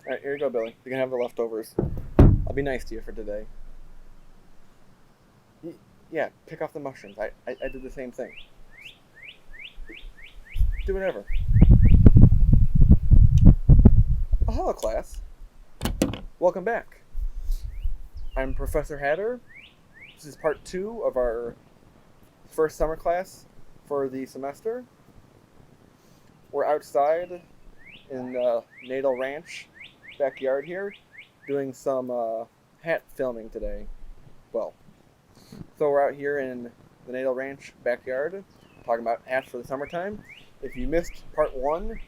Alright, here you go, Billy. You can have the leftovers. I'll be nice to you for today. Yeah, pick off the mushrooms. I did the same thing. Do whatever. Oh, hello, class. Welcome back. I'm Professor Hatter. This is part 2 of our first summer class for the semester. We're outside in the Natal Ranch backyard here doing some hat filming today. So we're out here in the Natal Ranch backyard talking about hats for the summertime. If you missed part 1,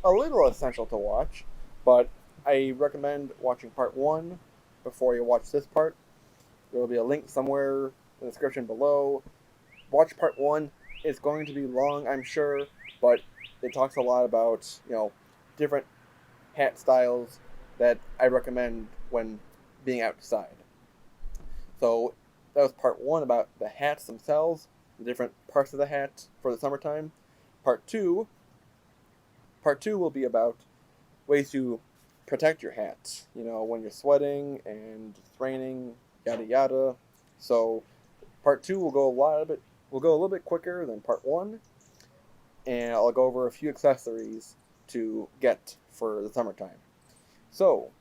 a little essential to watch, but I recommend watching part 1 before you watch this part. There will be a link somewhere in the description below. Watch part 1. It's going to be long, I'm sure, but it talks a lot about, different hat styles that I recommend when being outside. So that was part 1 about the hats themselves, the different parts of the hat for the summertime. Part 2 will be about ways to protect your hat, when you're sweating and it's raining, yada yada. So part 2 will go a little bit quicker than part 1, and I'll go over a few accessories to get for the summertime. So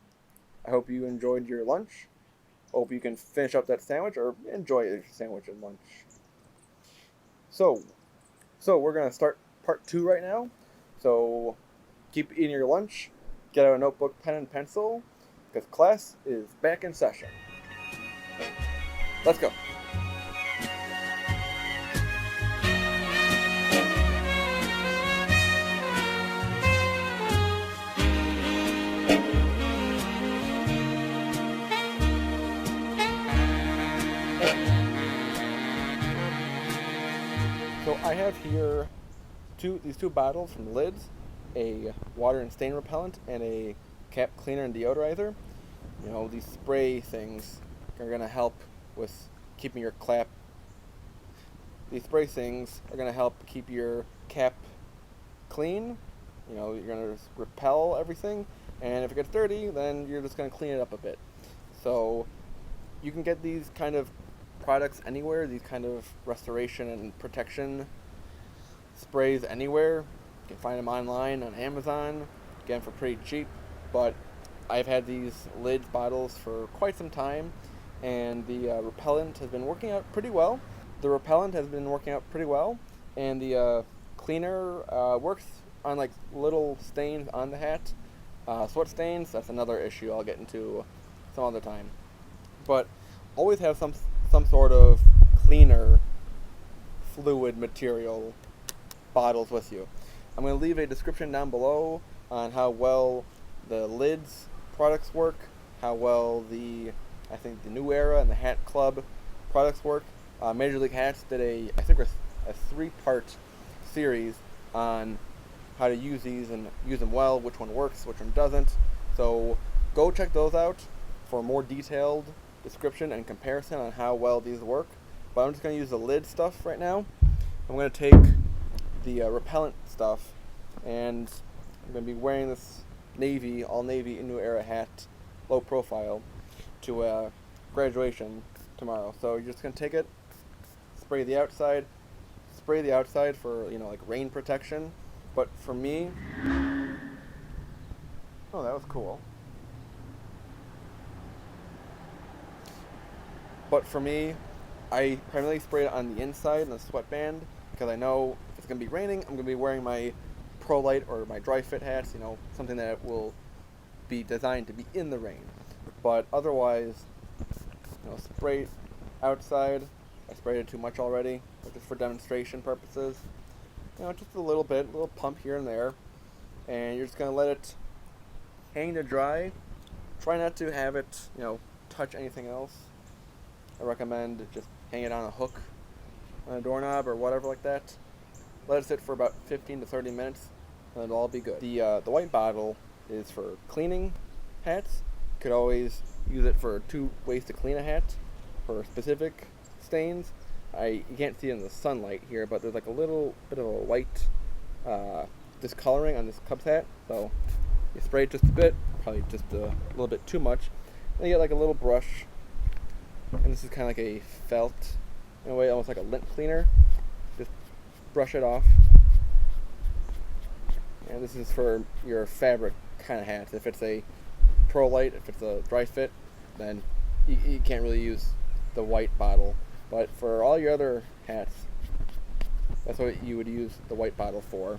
I hope you enjoyed your lunch. Hope you can finish up that sandwich or enjoy your sandwich and lunch. So we're gonna start part 2 right now. So keep eating your lunch, get out a notebook, pen, and pencil, because class is back in session. Let's go. So I have here these two bottles from Lids, a water and stain repellent and a cap cleaner and deodorizer. These spray things are going to help with keeping your cap. These spray things are going to help keep your cap clean. You're going to repel everything, and if it gets dirty, then you're just going to clean it up a bit. So you can get these kind of products anywhere, these kind of restoration and protection sprays anywhere. You can find them online on Amazon, get them for pretty cheap, but I've had these Lids bottles for quite some time, and the repellent has been working out pretty well. And the cleaner works on like little stains on the hat. Sweat stains, that's another issue I'll get into some other time. But always have some sort of cleaner fluid material bottles with you. I'm going to leave a description down below on how well the Lids products work, how well the New Era and the Hat Club products work. Major League Hats did a 3-part series on how to use these and use them well, which one works, which one doesn't. So go check those out for a more detailed description and comparison on how well these work. But I'm just going to use the Lid stuff right now. I'm going to take the repellent stuff, and I'm going to be wearing this all navy New Era hat, low profile, to graduation tomorrow. So you're just going to take it, spray the outside for, like rain protection. But for me, oh, that was cool. But for me, I primarily spray it on the inside in the sweatband, because I know if it's going to be raining, I'm going to be wearing my Pro Light or my dry fit hats, something that will be designed to be in the rain. But otherwise, spray outside. I sprayed it too much already, but just for demonstration purposes. Just a little pump here and there. And you're just going to let it hang to dry. Try not to have it, touch anything else. I recommend just hang it on a hook on a doorknob or whatever like that. Let it sit for about 15 to 30 minutes, and it'll all be good. The white bottle is for cleaning hats. You could always use it for 2 ways to clean a hat for specific stains. You can't see it in the sunlight here, but there's like a little bit of a white discoloring on this Cubs hat. So you spray it just a bit, probably just a little bit too much. Then you get like a little brush, and this is kind of like a felt, in a way, almost like a lint cleaner. Just brush it off. And this is for your fabric kind of hats. If it's a pro light, if it's a dry fit, then you can't really use the white bottle. But for all your other hats, that's what you would use the white bottle for.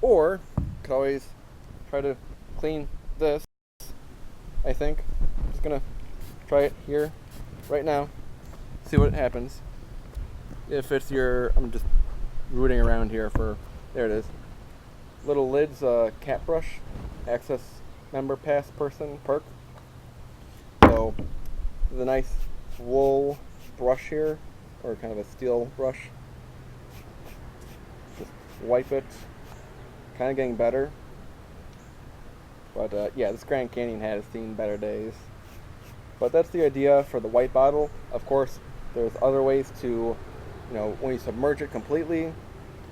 Or you could always try to clean this. I think I'm just gonna try it here right now, see what happens. If it's your, I'm just rooting around here for, there it is, little lids, cat brush, access member pass person perk. So the nice wool brush here, or kind of a steel brush. Just wipe it. Kind of getting better. But yeah, this Grand Canyon hat has seen better days. But that's the idea for the white bottle. Of course, there's other ways to, when you submerge it completely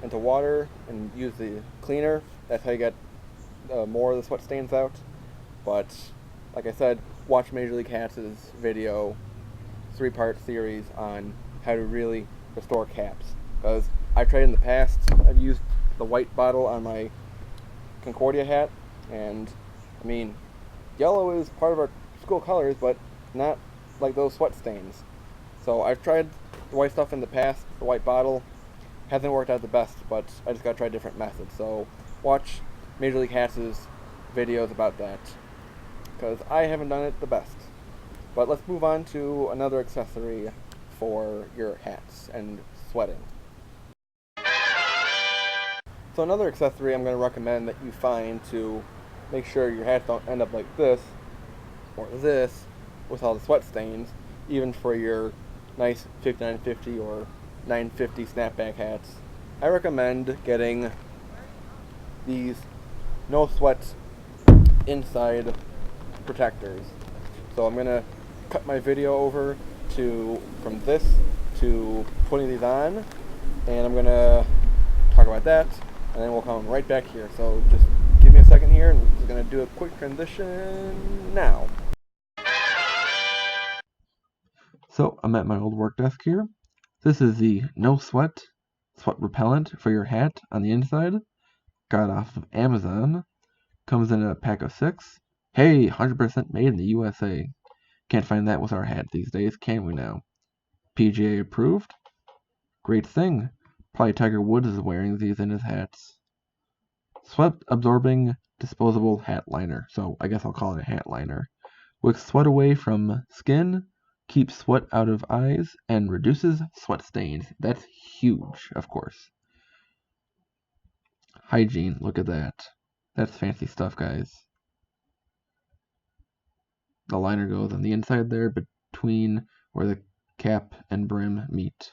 into water and use the cleaner, that's how you get more of the sweat stains out. But like I said, watch Major League Hats' video, 3-part series on how to really restore caps. Because I've tried in the past, I've used the white bottle on my Concordia hat, and I mean, yellow is part of our school colors, but not like those sweat stains. So I've tried the white stuff in the past, the white bottle, hasn't worked out the best, but I just gotta try different methods. So watch Major League Hats' videos about that, because I haven't done it the best. But let's move on to another accessory for your hats and sweating. So another accessory I'm going to recommend that you find to make sure your hats don't end up like this or this with all the sweat stains, even for your nice 5950 or 950 snapback hats, I recommend getting these no sweat inside protectors. So I'm going to cut my video over from this to putting these on, and I'm going to talk about that, and then we'll come right back here. So just give me a second here, and we're going to do a quick transition now. So I'm at my old work desk here. This is the no sweat repellent for your hat on the inside. Got it off of Amazon. Comes in a pack of 6. Hey, 100% made in the USA. Can't find that with our hat these days, can we now? PGA approved? Great thing. Probably Tiger Woods is wearing these in his hats. Sweat absorbing disposable hat liner. So I guess I'll call it a hat liner. Wicks sweat away from skin, keeps sweat out of eyes, and reduces sweat stains. That's huge, of course. Hygiene, look at that. That's fancy stuff, guys. The liner goes on the inside there between where the cap and brim meet.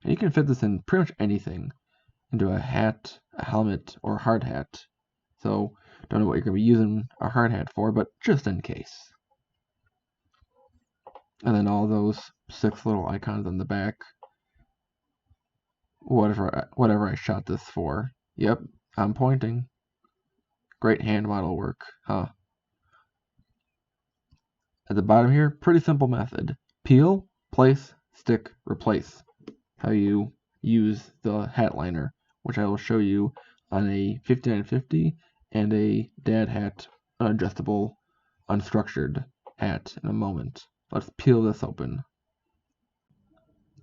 And you can fit this in pretty much anything, into a hat, a helmet, or a hard hat. So, don't know what you're going to be using a hard hat for, but just in case. And then all those 6 little icons on the back. Whatever I shot this for. Yep, I'm pointing. Great hand model work, huh? At the bottom here, pretty simple method. Peel, place, stick, replace. How you use the hat liner, which I will show you on a 5950 and a dad hat, unadjustable, unstructured hat in a moment. Let's peel this open.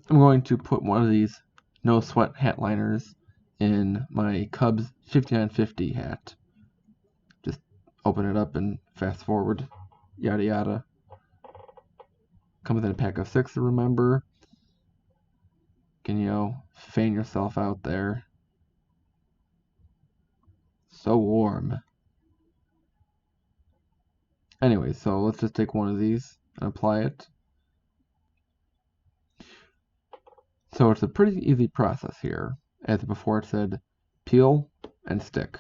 I'm going to put one of these no sweat hat liners in my Cubs 5950 hat. Just open it up and fast forward, yada yada. Comes in a pack of 6 to remember. Can, fan yourself out there. So warm. Anyway, so let's just take one of these and apply it. So it's a pretty easy process here. As before it said, peel and stick.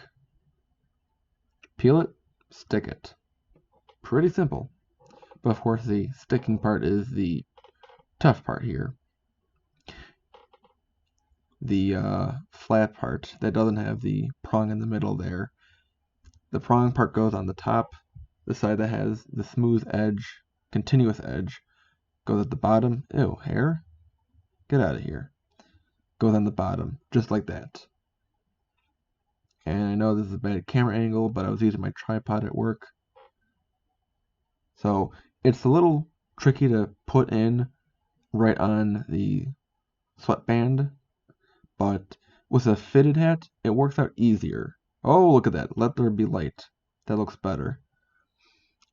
Peel it, stick it. Pretty simple. But of course the sticking part is the tough part here. The flat part that doesn't have the prong in the middle there. The prong part goes on the top, the side that has the smooth edge, continuous edge, goes at the bottom. Ew, hair? Get out of here. Goes on the bottom, just like that. And I know this is a bad camera angle, but I was using my tripod at work. So it's a little tricky to put in right on the sweatband, but with a fitted hat, it works out easier. Oh, look at that. Let there be light. That looks better.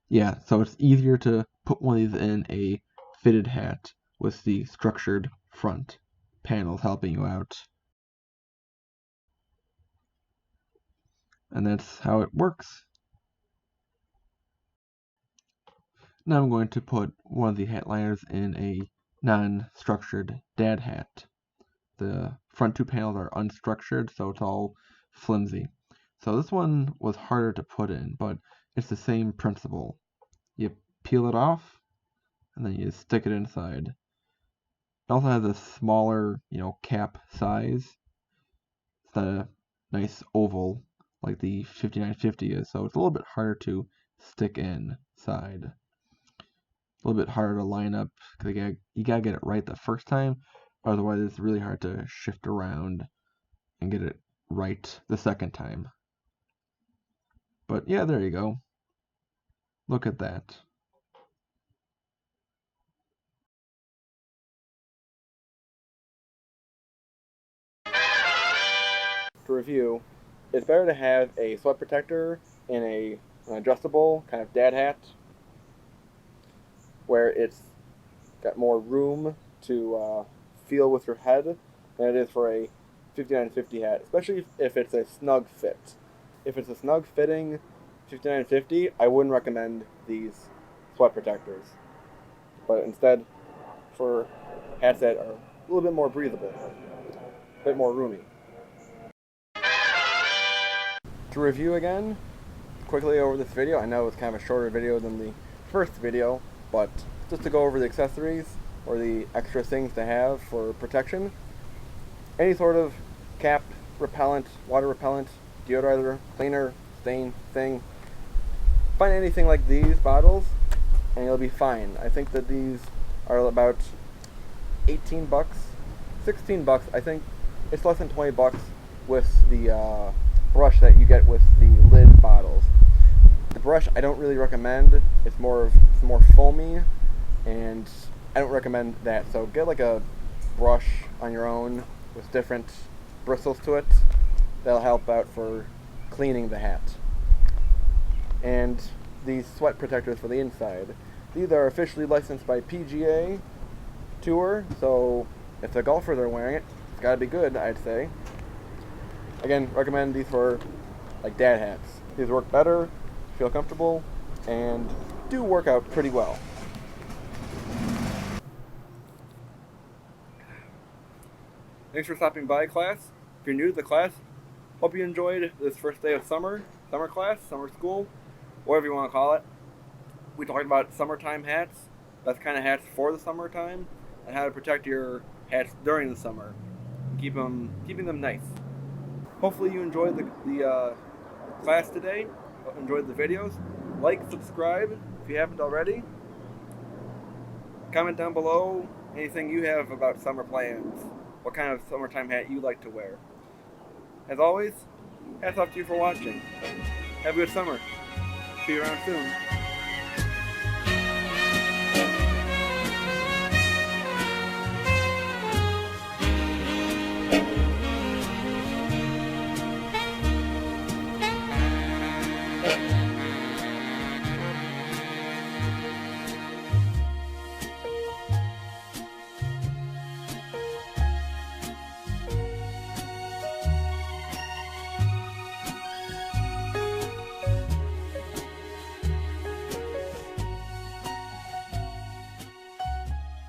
Yeah, so it's easier to put one of these in a fitted hat with the structured front panels helping you out. And that's how it works. Now I'm going to put one of the hat liners in a non-structured dad hat. The front two panels are unstructured, so it's all flimsy. So this one was harder to put in, but it's the same principle. You peel it off, and then you stick it inside. It also has a smaller, cap size. It's not a nice oval like the 5950 is, so it's a little bit harder to stick inside. A little bit harder to line up because you gotta get it right the first time, otherwise it's really hard to shift around and get it right the second time. But yeah, there you go. Look at that. To review, it's better to have a sweat protector in an adjustable kind of dad hat where it's got more room to feel with your head than it is for a 5950 hat, especially if it's a snug fit. If it's a snug fitting 5950, I wouldn't recommend these sweat protectors. But instead, for hats that are a little bit more breathable, a bit more roomy. To review again, quickly over this video, I know it's kind of a shorter video than the first video, but just to go over the accessories or the extra things to have for protection. Any sort of cap, repellent, water repellent, deodorizer, cleaner, stain thing. Find anything like these bottles and you'll be fine. I think that these are about 18 bucks, 16 bucks. I think it's less than 20 bucks with the brush that you get with the lid bottles. The brush I don't really recommend. It's more foamy, and I don't recommend that. So get like a brush on your own with different bristles to it. That'll help out for cleaning the hat. And these sweat protectors for the inside. These are officially licensed by PGA Tour, so if the golfers are wearing it, it's gotta be good, I'd say. Again, recommend these for like dad hats. These work better, feel comfortable, and do work out pretty well. Thanks for stopping by, class. If you're new to the class, hope you enjoyed this first day of summer class, summer school, whatever you want to call it. We talked about summertime hats, best kind of hats for the summertime, and how to protect your hats during the summer, keeping them nice. Hopefully you enjoyed the class today, enjoyed the videos. Like, subscribe if you haven't already. Comment down below anything you have about summer plans, what kind of summertime hat you like to wear. As always, hats off to you for watching. Have a good summer. See you around soon.